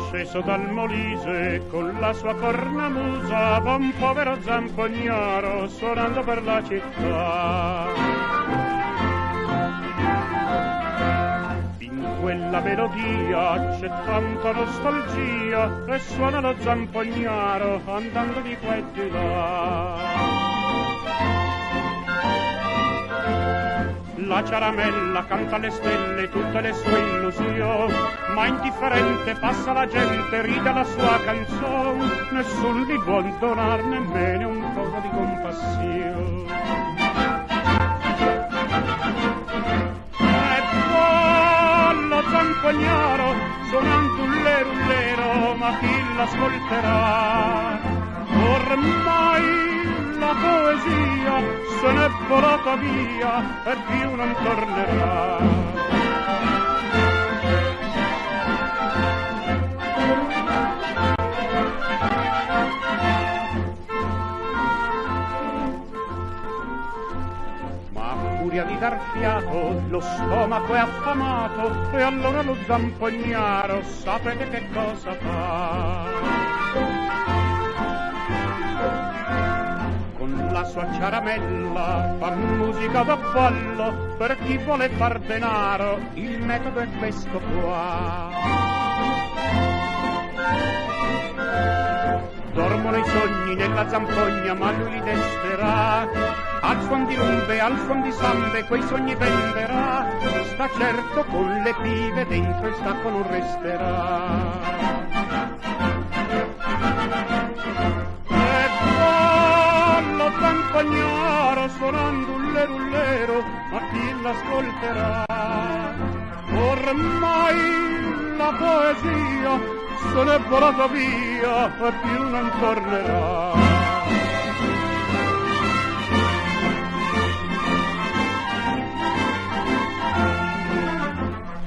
Sceso dal Molise con la sua cornamusa va un povero zampognaro suonando per la città. In quella melodia c'è tanta nostalgia e suona lo zampognaro andando di qua e di là. La ciaramella canta alle stelle tutte le sue illusioni, ma indifferente passa la gente, ride la sua canzone, nessun gli vuol donar nemmeno un poco di compassione. E poi lo zampognaro suonando un lerullero, ma chi l'ascolterà? Ormai la poesia se n'è volata via e più non tornerà. Ma a furia di dar fiato lo stomaco è affamato e allora lo zampognaro sapete che cosa fa? La sua ciaramella fa musica da ballo per chi vuole far denaro, il metodo è questo qua. Dormono i sogni nella zampogna ma lui li desterà, al suon di rumbe, al suon di sambe quei sogni venderà, sta certo con le pive dentro il sacco non resterà. Zampagnaro suonando un lerullero, ma chi l'ascolterà? Ormai la poesia se n'è volata via e più non tornerà.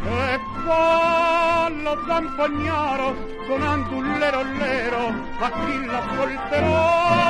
E qua lo zampagnaro suonando un lerullero, ma chi l'ascolterà?